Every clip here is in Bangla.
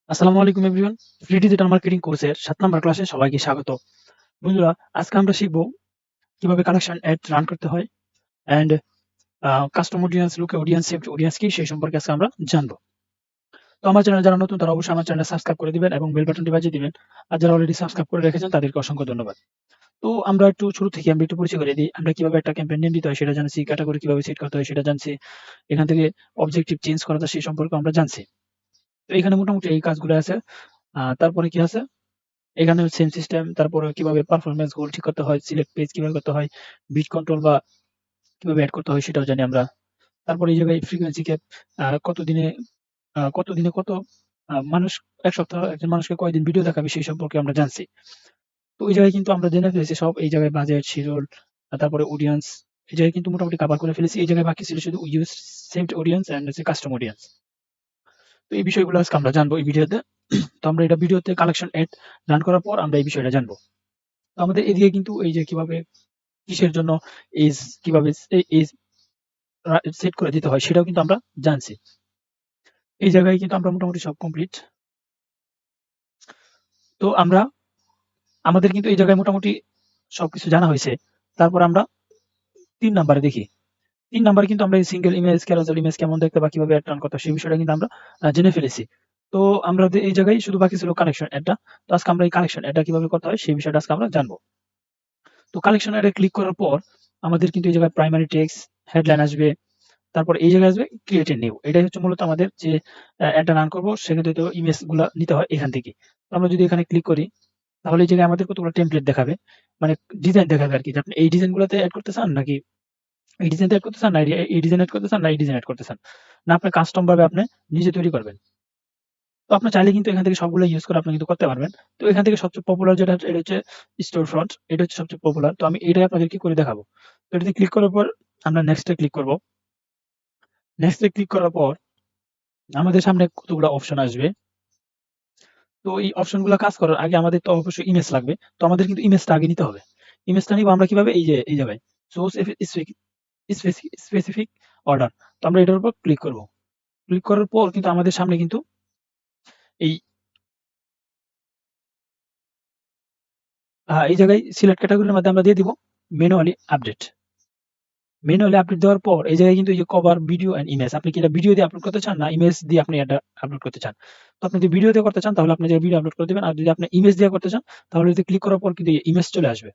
আসসালামু আলাইকুম এভরিওয়ান। ফ্রি ডিজিটাল মার্কেটিং কোর্সের 7 নাম্বার ক্লাসে সবাইকে স্বাগত। বন্ধুরা, আজকে আমরা শিখব কিভাবে কালেকশন অ্যাড রান করতে হয় and custom audience, look audience, saved audience কি সেই সম্পর্কে আজকে আমরা জানব। তো আমার চ্যানেলে যারা নতুন তারা অবশ্যই আমার চ্যানেলটা সাবস্ক্রাইব করে দিবেন এবং বেল বাটনটি বাজিয়ে দিবেন। আর যারা অলরেডি সাবস্ক্রাইব করে রেখেছেন তাদেরকে অসংখ্য ধন্যবাদ। তো আমরা একটু শুরু থেকে একটু পরিচয় করে দিই। আমরা কিভাবে একটা ক্যাম্পেইন নেম দিতে হয় সেটা জানছি, ক্যাটাগরি কিভাবে সেট করতে হয় সেটা জানছি। এখান থেকে অবজেক্টিভ চেঞ্জ করা যায় সেই সম্পর্কে আমরা জানছি। তো এখানে মোটামুটি এই কাজগুলো আছে। তারপরে কি আছে? এখানেও সেম সিস্টেম। তারপরে কিভাবে পারফরম্যান্স গোল ঠিক করতে হয়, সিলেক্ট পেজ কিভাবে করতে হয়, বিট কন্ট্রোল বা কিভাবে এড করতে হয় সেটাও জানি আমরা। তারপরে এই জায়গায় ফ্রিকোয়েন্সি ক্যাপ কতদিনে কত মানুষ ১ সপ্তাহ একজন মানুষকে কয়দিন ভিডিও দেখাবে সেই সম্পর্কে আমরা জানছি। তো ওই জায়গায় কিন্তু আমরা জেনে ফেলেছি সব। এই জায়গায় বাজেট, শিডিউল, তারপরে অডিয়েন্স এই জায়গায় কিন্তু মোটামুটি কভার করে ফেলেছি। এই জায়গায় বাকি ছিল শুধু ইউজ সেভড অডিয়েন্স অ্যান্ড হচ্ছে কাস্টম অডিয়েন্স। তো এই বিষয়গুলো আজকে আমরা জানবো এই ভিডিওতে। তো আমরা এটা ভিডিওতে কালেকশন এড রান করার পর আমরা এই বিষয়টা জানবো। তো আমাদের এদিকে কিন্তু এই যে কিভাবে কিসের জন্য এজ কিভাবে এজ সেট করে দিতে হয় সেটাও কিন্তু আমরা জানছি। এই জায়গায় কিন্তু আমরা মোটামুটি সব কমপ্লিট। তো আমাদের কিন্তু এই জায়গায় মোটামুটি সবকিছু জানা হয়েছে। তারপর আমরা ৩ নাম্বারে দেখি। ৩ নাম্বারে কিন্তু আমরা এই সিঙ্গেল ইমেজ, ক্যারোসেল ইমেজ কেমন দেখতে বা কিভাবে এড রান করতে হয় সেই বিষয়টা কিন্তু আমরা জেনে ফেলেছি। তো আমরা এই জায়গায় শুধু বাকি ছিল কালেকশন এডটা। তো আজকে আমরা এই কালেকশন এডটা কিভাবে করতে হয় সেই বিষয়টা আজকে আমরা জানবো। তো কালেকশন এডে ক্লিক করার পর আমাদের কিন্তু এই জায়গায় প্রাইমারি টেক্সট, হেডলাইন আসবে। তারপর এই জায়গায় আসবে ক্রিয়েট এ নিউ। এটাই হচ্ছে মূলত আমাদের যে অ্যাডটা রান করব সেক্ষেত্রে তো ইমেজ গুলা নিতে হয় এখান থেকে। তো আমরা যদি এখানে ক্লিক করি তাহলে এই জায়গায় আমাদের কতগুলো টেমপ্লেট দেখাবে। মানে ডিজাইন দেখাবে আরকি যে আপনি এই ডিজাইন গুলাতে এড করতে চান নাকি এই ডিজাইনটা এড করতে চান না এই ডিজাইন এড করতে চান না এই ডিজাইন এড করতে চান। না আপনি কাস্টম ভাবে আপনি নিজে তৈরি করবেন। তো আপনি চাইলে কিন্তু এখান থেকে সবগুলো ইউজ করে আপনি কিন্তু করতে পারবেন। তো এখান থেকে সবচেয়ে পপুলার যেটা হচ্ছে এটা হচ্ছে স্টোর ফ্রন্ট। এটা হচ্ছে সবচেয়ে পপুলার। তো আমি এটাই আপনাদেরকে করে দেখাবো। তো এটাতে ক্লিক করার পর আমরা নেক্সট এ ক্লিক করব। নেক্সট এ ক্লিক করার পর আমাদের সামনে কতগুলো অপশন আসবে। তো এই অপশনগুলো কাজ করার আগে আমাদের তো অবশ্যই ইমেজ লাগবে। তো আমাদের কিন্তু ইমেজটা আগে নিতে হবে। ইমেজটা নিব আমরা কিভাবে? এই যে এই জায়গায় সোর্স স্পেসিফিক অর্ডার। তো আমরা এটার উপর ক্লিক করব। ক্লিক করার পর কিন্তু আমাদের সামনে কিন্তু এই এই জায়গায় সিলেক্ট ক্যাটেগরির মধ্যে আমরা দিয়ে দিব ম্যানুয়ালি আপডেট। ম্যানুয়ালি আপডেট দেওয়ার পর এই জায়গায় কিন্তু এই যে কভার, ভিডিও অ্যান্ড ইমেজ আপনি কি এটা ভিডিও দিয়ে আপলোড করতে চান না ইমেজ দিয়ে আপনি এটা আপলোড করতে চান? তো আপনি যদি ভিডিও দিয়ে করতে চান তাহলে আপনি যে ভিডিও আপলোড করে দিবেন। আর যদি আপনি ইমেজ দিয়ে করতে চান তাহলে এতে ক্লিক করার পর কিন্তু এই ইমেজ চলে আসবে।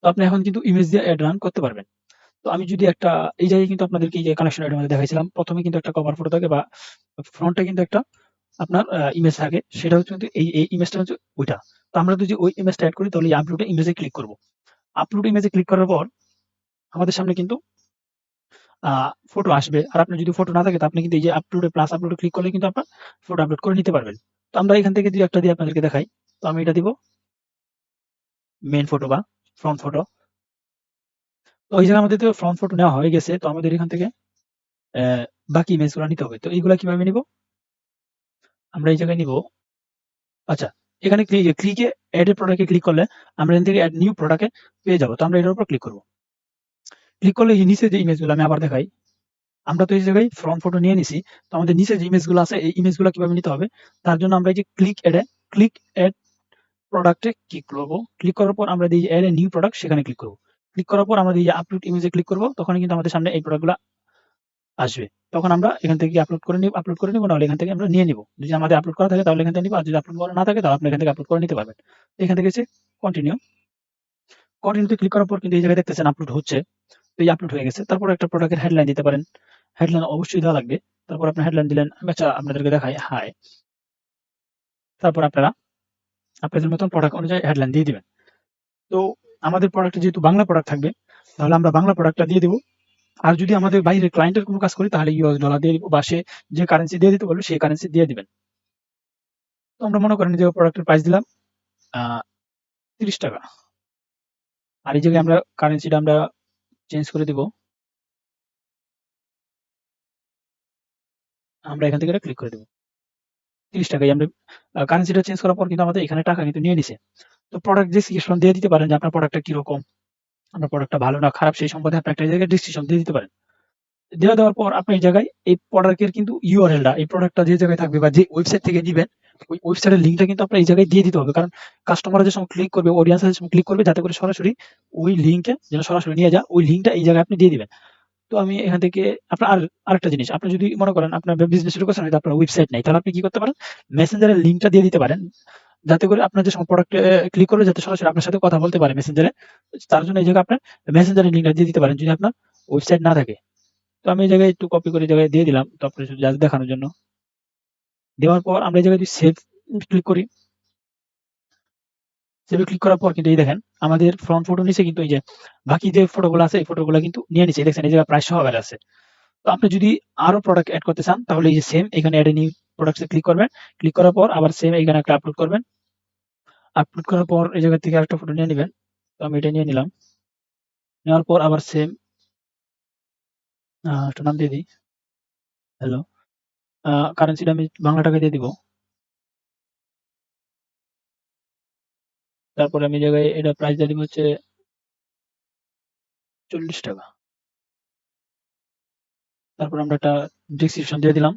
তো আপনি এখন কিন্তু ইমেজ দিয়ে এড রান করতে পারবেন। তো আমি যদি একটা এই জায়গায় কিন্তু আপনাদেরকে এই যে কানেকশন এর মধ্যে দেখাইছিলাম। ১ম এ কিন্তু একটা কভার ফটো থাকে বা ফ্রন্ট এ কিন্তু একটা আপনার ইমেজ থাকে। সেটা হচ্ছে কিন্তু এই ইমেজটা হচ্ছে ওইটা। তো আমরা যদি ওই ইমেজটা এড করি তাহলে এই আপলোড এ ইমেজে ক্লিক করব। আপলোড ইমেজে ক্লিক করার পর আমাদের সামনে কিন্তু আ ফটো আসবে। আর আপনার যদি ফটো না থাকে তো আপনি কিন্তু এই যে আপলোডে প্লাস আপলোডে ক্লিক করলে কিন্তু আপনার ফটো আপলোড করে নিতে পারবেন। তো আমরা এখান থেকে ২-১ টা দিয়ে আপনাদেরকে দেখাই। তো আমি এটা দিব মেইন ফটো বা ফ্রন্ট ফটো। তো এই জায়গায় আমাদের তো ফ্রন্ট ফটো নেওয়া হয়ে গেছে। তো আমাদের এখান থেকে অ্যা বাকি ইমেজগুলা নিতে হবে। তো এইগুলা কিভাবে নিব? আমরা এই জায়গায় নিব আচ্ছা, এখানে ক্লিকে এড এ প্রোডাক্ট এ ক্লিক করলে আমরা এখান থেকে এড নিউ প্রোডাক্ট এ পেয়ে যাবো। তো আমরা এটার উপর ক্লিক করব। ক্লিক করলে এই নিচে যে ইমেজগুলো আমি আবার দেখাই। আমরা তো এই জায়গায় ফ্রন্ট ফটো নিয়ে নিছি। তো আমাদের নিচে যে ইমেজগুলো আছে এই ইমেজগুলো কিভাবে নিতে হবে? তার জন্য আমরা এই যে ক্লিক এড প্রোডাক্ট এ ক্লিক করব। ক্লিক করার পর আমরা এই যে এড এ নিউ প্রোডাক্ট সেখানে ক্লিক করব। ক্লিক করার পর আমরা এই যে আপলোড ইমেজ এ ক্লিক করব। তখনই কিন্তু আমাদের সামনে এই প্রোডাক্টগুলা আসবে। তখন আমরা এখান থেকে আপলোড করে নিব নাহলে এখান থেকে আমরা নিয়ে নিব। যদি আমাদের আপলোড করা থাকে তাহলে এখান থেকে নিব। আর যদি আপলোড করা না থাকে তাহলে আপনি এখান থেকে আপলোড করে নিতে পারবেন। তো এখান থেকে কন্টিনিউ। কন্টিনিউ তে ক্লিক করার পর কিন্তু এই জায়গায় দেখতেছেন আপলোড হচ্ছে। তো এই আপলোড হয়ে গেছে। তারপর একটা প্রোডাক্টের হেডলাইন দিতে পারেন। হেডলাইন অবশ্যই দেওয়া লাগবে। তারপর আপনি হেডলাইন দিলেন। আমি আচ্ছা আপনাদেরকে দেখাই হাই। তারপর আপনারা আপনাদের মতন প্রোডাক্ট অনুযায়ী হেডলাইন দিয়ে দিবেন। তো আমাদের প্রোডাক্টটা যেহেতু বাংলা প্রোডাক্ট থাকবে, তাহলে আমরা বাংলা প্রোডাক্টটা দিয়ে দিব। আর যদি আমাদের বাইরে ক্লায়েন্টের কোনো কাজ করি তাহলে ইউএস ডলার দিয়ে দিব বা সে যে কারেন্সি দিয়ে দিতে বলবে সেই কারেন্সি দিয়ে দিবেন। তো আমরা মনে করেন যে প্রোডাক্টের প্রাইস দিলাম আ ৳৩০ আর এই জায়গায় আমরা কারেন্সিটা আমরা চেঞ্জ করে দিব। আমরা এখান থেকে এটা ক্লিক করে দিব। ৳৩০ আমরা কারেন্সিটা চেঞ্জ করার পর কিন্তু আমাদের এখানে টাকা কিন্তু নিয়ে নিছে। তো প্রোডাক্ট ডেসক্রিপশন দিয়ে দিতে পারেন যে আপনার প্রোডাক্টটা কিরকম, আপনার প্রোডাক্টটা ভালো না খারাপ সেই সম্বন্ধে আপনি একটা জায়গায় ডেসক্রিপশন দিয়ে দিতে পারেন। দেওয়ার পর আপনি এই জায়গায় এই প্রোডাক্টের কিন্তু ইউআরএলটা, এই প্রোডাক্টটা যে জায়গায় থাকবে বা যে ওয়েবসাইট থেকে নিবেন, ওই ওয়েবসাইটের লিঙ্কটা কিন্তু আপনার এই জায়গায় দিয়ে দিতে হবে। কারণ কাস্টমাররা যে সময় ক্লিক করবে, অডিয়েন্স যে সময় ক্লিক করবে, যাতে করে সরাসরি ওই লিঙ্কে যেন সরাসরি নিয়ে যায়, ওই লিঙ্কটা এই জায়গায় আপনি দিয়ে দিবেন। তো আমি এখান থেকে আপনার আরেকটা জিনিস, আপনি যদি মনে করেন আপনার বিজনেস শুরু করছেন, হয়তো আপনার ওয়েবসাইট নেই, তাহলে আপনি কি করতে পারেন, মেসেঞ্জারের লিঙ্কটা দিয়ে দিতে পারেন, যাতে করে আপনার যে সময় প্রোডাক্টে ক্লিক করবে, যাতে সরাসরি আপনার সাথে কথা বলতে পারে মেসেঞ্জারে। তার জন্য এই জায়গায় আপনার মেসেঞ্জারের লিঙ্কটা দিয়ে দিতে পারেন, যদি আপনার ওয়েবসাইট না থাকে। তো আমি এই জায়গায় একটু কপি করে এই জায়গায় দিয়ে দিলাম, তো আপনি শুধু জাস্ট দেখানোর জন্য। দেওয়ার পর আমরা এই জায়গায় যদি সেভ ক্লিক করি, সেভে ক্লিক করার পর কিন্তু এই দেখেন আমাদের ফ্রন্ট ফটো নিচে কিন্তু এই যে বাকি যে ফটোগুলো আছে, এই ফটোগুলো কিন্তু নিয়ে নিচ্ছে, দেখছেন এই জায়গায় প্রাইস সহ আছে। তো আপনি যদি আরো প্রোডাক্ট এড করতে চান, তাহলে এই যে সেম এখানে এড নিউ প্রোডাক্টসে ক্লিক করবেন। ক্লিক করার পর আবার সেম এখানে একটা আপলোড করবেন। আপলোড করার পর এই জায়গা থেকে আরেকটা ফটো নিয়ে নিবেন। তো আমি এটা নিয়ে নিলাম। নেওয়ার পর আবার সেম একটা নাম দিয়ে দিই, হ্যালো। কারেন্সিটা আমি বাংলা টাকা দিয়ে দিব। তারপরে আমি এই জায়গায় এটা প্রাইস দিয়ে দিব হচ্ছে 40 টাকা। তারপর আমরা একটা ডেসক্রিপশন দিয়ে দিলাম।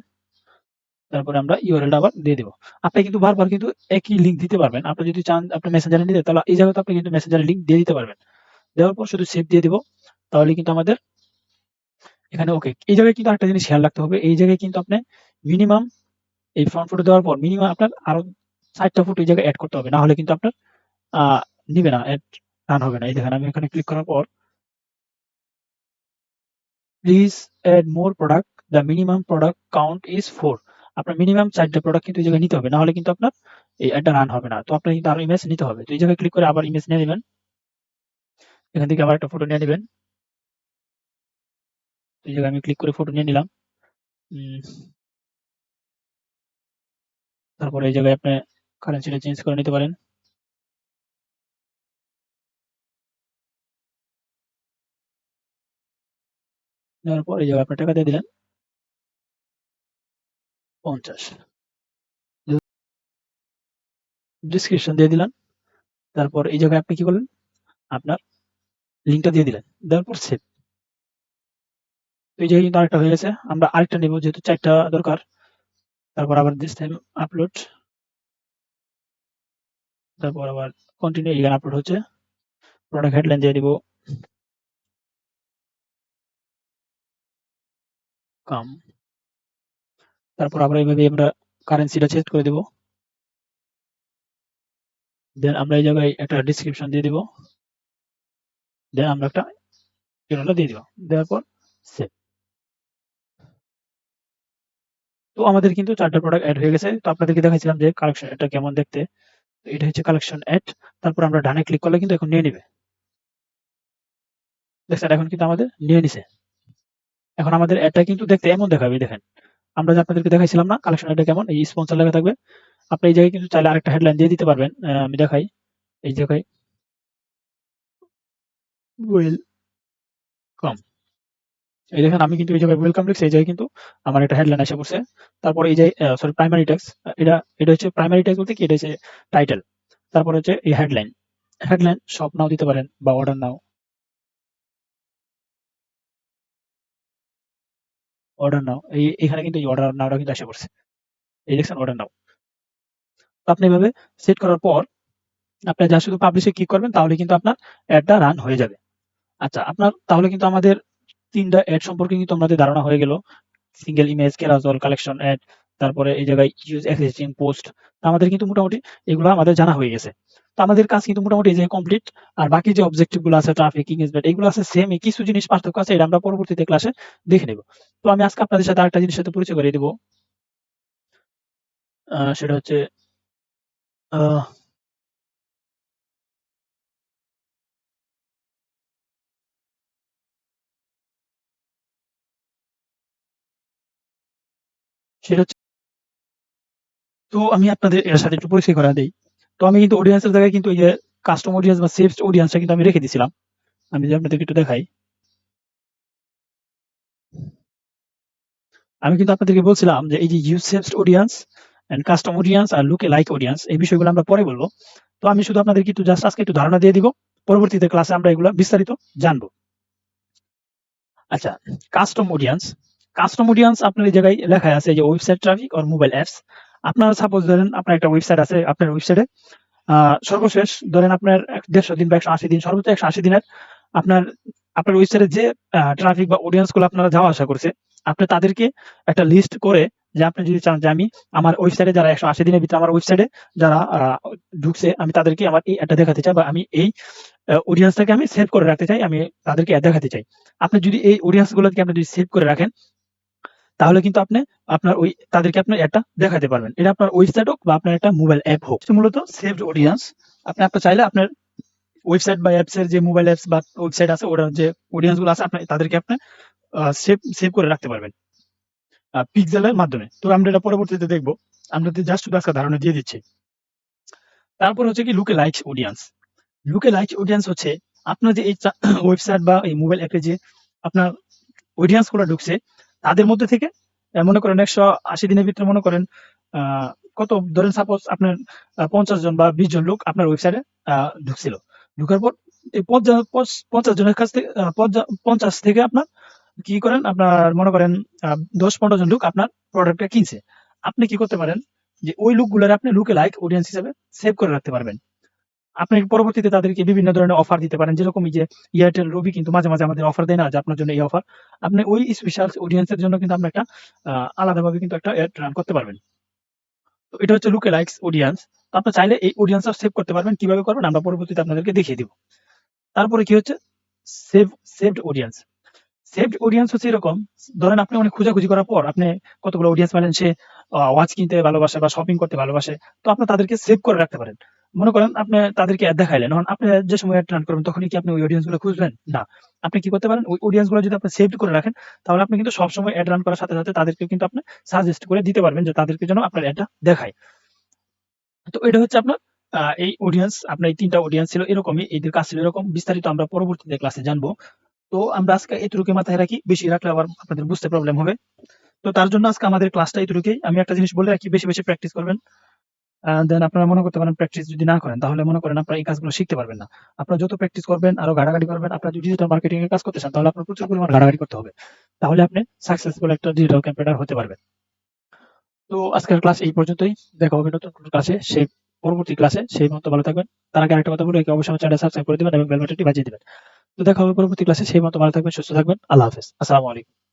তারপরে আমরা ইউআরএলটা আবার দিয়ে দিব। আপনি কিন্তু বারবার কিন্তু একই লিঙ্ক দিতে পারবেন। আপনি যদি চান আপনি মেসেঞ্জারে নিতে, তাহলে এই জায়গাতে আপনি কিন্তু মেসেঞ্জারের লিঙ্ক দিয়ে দিতে পারবেন। দেওয়ার পর শুধু সেভ দিয়ে দিব। তাহলে কিন্তু আমাদের এখানে ওকে। এই জায়গায় কিন্তু আরেকটা জিনিস খেয়াল রাখতে হবে। এই জায়গায় কিন্তু আপনি মিনিমাম এই ফ্রন্ট ফটো দেওয়ার পর মিনিমাম আপনার আরো ৪ টা ফটো এই জায়গায় এড করতে হবে। না হলে কিন্তু আপনার আ নিবে না, এড রান হবে না। এই দেখেন আমি এখানে ক্লিক করার পর please add more product, the minimum product count is 4। আপনার মিনিমাম ৪ টা প্রোডাক্ট কিন্তু এই জায়গায় নিতে হবে। না হলে কিন্তু আপনার এই এডটা রান হবে না। তো আপনার কিন্তু আরো ইমেজ নিতে হবে। তো এই জায়গায় ক্লিক করে আবার ইমেজ নিয়ে নিবেন। এখান থেকে আবার একটা ফটো নিয়ে নিবেন। এই জায়গায় আমি ক্লিক করে ফটো নিয়ে নিলাম। উম তারপরে এই জায়গায় আপনি কারেন্সিটা চেঞ্জ করে নিতে পারেন। নেওয়ার পর এই জায়গায় আপনি টাকা দিয়ে দিলেন ৫০। ডেসক্রিপশন দিয়ে দিলাম। তারপর এই জায়গায় আপনি কি করলেন? আপনার লিঙ্কটা দিয়ে দিলেন। দেওয়ার পর সেভ। তো এই জায়গায় কিন্তু আরেকটা হয়ে গেছে। আমরা আরেকটা নেব, যেহেতু ৪ টা দরকার। তারপর আবার দিস টাইম আপলোড। তারপর আবার কন্টিনিউ, এখানে আপলোড হচ্ছে। প্রোডাক্ট হেডলাইন দিয়ে দিব কাম। তারপর আবার এইভাবে আমরা কারেন্সিটা চেঞ্জ করে দিব। দেন আমরা এই জায়গায় একটা ডেসক্রিপশন দিয়ে দিব। দেন আমরা একটা ইউআরএল দিয়ে দিব। দেওয়ার পর সেভ। তো আমাদের কিন্তু ৪ টা প্রোডাক্ট এড হয়ে গেছে। তো আপনাদেরকে দেখাইছিলাম যে কালেকশন এটা কেমন দেখতে। তো এটা হচ্ছে কালেকশন এড। তারপর আমরা ডানে ক্লিক করলে কিন্তু এখন নিয়ে নিবে। দেখছেন এখন কিন্তু আমাদের নিয়ে নিছে। এখন আমাদের এডটা কিন্তু দেখতে এমন দেখাবে, দেখেন। আমরা যে আপনাদেরকে দেখাইছিলাম না কালেকশন এটা কেমন, এই স্পন্সর লেখা থাকবে। আপনি এই জায়গায় কিন্তু চাইলে আরেকটা হেডলাইন দিয়ে দিতে পারবেন। আমি দেখাই। এই জায়গায় ওয়েলকাম। এই দেখেন আমি কিন্তু এই জায়গায় ওয়েলকাম লিখছি, এই জায়গায় কিন্তু আমার একটা হেডলাইন এসে পড়ছে। তারপরে এই যে সরি প্রাইমারি টেক্সট, এটা এটা হচ্ছে প্রাইমারি টেক্সট বলতে কি, এটা হচ্ছে টাইটেল। তারপরে হচ্ছে এই হেডলাইন। হেডলাইন সব নাও দিতে পারেন বা অর্ডার নাও। অর্ডার নাও। এখানে কিন্তু এই অর্ডার নাওটা কিন্তু এসে পড়ছে। এই দেখছেন অর্ডার নাও। তো আপনি এভাবে সেট করার পর আপনি যা শুধু পাবলিশে ক্লিক করবেন, তাহলে কিন্তু আপনার এডটা রান হয়ে যাবে। আচ্ছা, আপনার তাহলে কিন্তু আমাদের ৩ টা এড সম্পর্কে কিন্তু আমাদের ধারণা হয়ে গেল। সিঙ্গেল ইমেজ, ক্যারাজল, কালেকশন এড, তারপরে এই জায়গায় ইউজ এক্সিস্টিং পোস্ট। আমাদের কিন্তু মোটামুটি এগুলো আমাদের জানা হয়ে গেছে। তো আমাদের কাজ কিন্তু মোটামুটি এই যে কমপ্লিট। আর বাকি যে অবজেক্টিভ গুলো আছে, ট্রাফিক, এনগেজমেন্ট, এগুলো আছে সেমই, কিছু জিনিস পার্থক্য আছে, এটা আমরা পরবর্তীতে ক্লাসে দেখে নেব। তো আমি আজকে আপনাদের সাথে আরেকটা জিনিসের সাথে পরিচয় করিয়ে দেব। সেটা হচ্ছে আহ সেটা হচ্ছে, তো আমি আপনাদের এর সাথে একটু পরিচয় করায় দেই। তো আমি কিন্তু অডিয়েন্সের জায়গায় কিন্তু এই যে কাস্টম অডিয়েন্স বা সেভড অডিয়েন্সটা কিন্তু আমি রেখে দিয়েছিলাম। আমি যদি আপনাদেরকে একটু দেখাই। আমি কিন্তু আপনাদেরকে বলছিলাম যে এই যে use saved audience and custom audience আর লুক লাইক অডিয়েন্স, এই বিষয়গুলো আমরা পরে বলব। তো আমি শুধু আপনাদেরকে একটু জাস্ট আজকে একটু ধারণা দিয়ে দিব। পরবর্তীতে ক্লাসে আমরা এগুলো বিস্তারিত জানব। আচ্ছা, কাস্টম অডিয়েন্স আপনার এই জায়গায় লেখা আছে যে ওয়েবসাইট ট্রাফিক আর মোবাইল অ্যাপস। আপনার সাপোজ ধরেন আপনার একটা ওয়েবসাইট আছে, আপনার ওয়েবসাইটে সর্বশেষ ধরেন আপনার 150 দিন বা 180 দিন, সর্বোচ্চ 180 দিনের আপনার আপনার ওয়েবসাইটে যে ট্রাফিক বা অডিয়েন্স গুলো আপনারা যাওয়া আসা করছে, আপনি তাদেরকে একটা লিস্ট করে, যে আপনি যদি চান যে আমি আমার ওয়েবসাইটে যারা 180 দিনের ভিতরে আমার ওয়েবসাইটে যারা ঢুকছে, আমি তাদেরকে আমার এই অ্যাডটা দেখাতে চাই, বা আমি এই অডিয়েন্সটাকে আমি সেভ করে রাখতে চাই, আমি তাদেরকে অ্যাড দেখাতে চাই। আপনি যদি এই অডিয়েন্স গুলোকে আপনি যদি সেভ করে রাখেন, তাহলে কিন্তু আপনি আপনার ওই তাদেরকে আপনার অ্যাডটা দেখাতে পারবেন। এটা আপনার ওয়েবসাইট হোক বা আপনার একটা মোবাইল অ্যাপ হোক। মূলত সেভড অডিয়েন্স, আপনার চাইলে আপনার ওয়েবসাইট বা অ্যাপস এর যে মোবাইল অ্যাপস বা ওয়েবসাইট আছে, ওটার যে অডিয়েন্স গুলো আছে, আপনি তাদেরকে আপনি সেভ করে রাখতে পারবেন পিক্সেলের মাধ্যমে। তো আমরা এটা পরবর্তীতে দেখবো, আমরা জাস্ট শুধু আজকে ধারণা দিয়ে দিচ্ছি। তারপর হচ্ছে কি লুকে লাইকস অডিয়েন্স। লুকে লাইকস অডিয়েন্স হচ্ছে আপনার যে এই ওয়েবসাইট বা এই মোবাইল অ্যাপে যে আপনার অডিয়েন্স গুলো ঢুকছে, তাদের মধ্যে থেকে মনে করেন 180 দিনের ভিতরে মনে করেন কত ধরেন সাপোজ আপনার 50 জন বা 20 জন লোক আপনার ওয়েবসাইটে ঢুকছিল। ঢুকার পর এই 50 জনের কাছ থেকে 50 থেকে আপনার কি করেন, আপনার মনে করেন 10-15 জন লোক আপনার প্রোডাক্টটা কিনছে। আপনি কি করতে পারেন, যে ওই লোকগুলোর আপনি লুকে লাইক অডিয়েন্স হিসেবে সেভ করে রাখতে পারবেন। আপনি পরবর্তীতে তাদেরকে বিভিন্ন ধরনের অফার দিতে পারেন, যেরকম এই যে এয়ারটেল, রবি কিন্তু মাঝে মাঝে আমাদের অফার দেয় না, যে আপনার জন্য এই অফার। আপনি ওই স্পেশাল অডিয়েন্সের জন্য কিন্তু আপনি একটা আলাদাভাবে কিন্তু একটা অ্যাড রান করতে পারবেন। তো এটা হচ্ছে লুকে লাইকস অডিয়েন্স। তো আপনি চাইলে এই অডিয়েন্সটা সেভ করতে পারবেন। কিভাবে করবেন আমরা পরবর্তীতে আপনাদেরকে দেখিয়ে দিব। তারপরে কি হচ্ছে save saved audience. Saved audience হচ্ছে এরকম, ধরেন আপনি অনেক খোঁজাখুঁজি করার পর আপনি কতগুলো অডিয়েন্স পালেন, সে ওয়াচ কিনতে ভালোবাসে বা শপিং করতে ভালোবাসে, তো আপনি তাদেরকে সেভ করে রাখতে পারেন। মনে করেন আপনি তাদেরকে অ্যাড দেখাইলেন, এখন আপনি যে সময় অ্যাড রান করবেন তখনই কি আপনি ওই অডিয়েন্স গুলো খুঁজবেন? না। আপনি কি করতে পারেন, ওই অডিয়েন্স গুলো যদি আপনি সেভ করে রাখেন, তাহলে আপনি কিন্তু সবসময় অ্যাড রান করার সাথে সাথে তাদেরকে কিন্তু আপনি সাজেস্ট করে দিতে পারবেন, যে তাদেরকে যেন আপনার অ্যাডটা দেখায়। তো এটা হচ্ছে আপনার এই অডিয়েন্স, আপনার এই 3টা অডিয়েন্স ছিল এরকমই, এদের কাজ ছিল এরকম। বিস্তারিত আমরা পরবর্তীতে ক্লাসে জানবো। তো আমরা আজকে এতটুকু মাথায় রাখি, বেশি রাখলে আবার আপনাদের বুঝতে প্রবলেম হবে। তো তার জন্য আজকে আমাদের ক্লাসটা এতটুকুই। আমি একটা জিনিস বলে রাখি, বেশি বেশি প্র্যাকটিস করবেন। দেন আপনারা মনে করতে পারেন প্র্যাকটিস যদি না করেন, তাহলে মনে করেন আপনারা এই কাজগুলো শিখতে পারবেন না। আপনারা যত প্র্যাকটিস করবেন, আরো ঘাটাঘাটি করবেন, আপনারা যদি ডিজিটাল মার্কেটিং এর কাজ করতে চান, তাহলে আপনার প্রচুর পরিমাণ ঘাটাঘাটি করতে হবে। তাহলে আপনি সাকসেসফুল একটা ডিজিটাল ক্যাম্পেইনার হতে পারবেন। তো আজকের ক্লাস এই পর্যন্তই। দেখা হবে নতুন কোনো ক্লাসে, সেই পরবর্তী ক্লাসে। সেই মতো ভালো থাকবেন। তার আগে আরেকটা কথা বলে রাখি, অবশ্যই আমার চ্যানেলটা সাবস্ক্রাইব করে দিবেন এবং বেল বাটনটি বাজিয়ে দিবেন। তো দেখা হবে পরবর্তী ক্লাসে, সেই মতো ভালো থাকবেন, সুস্থ থাকবেন। আল্লাহ হাফেজ। আসসালামু আলাইকুম।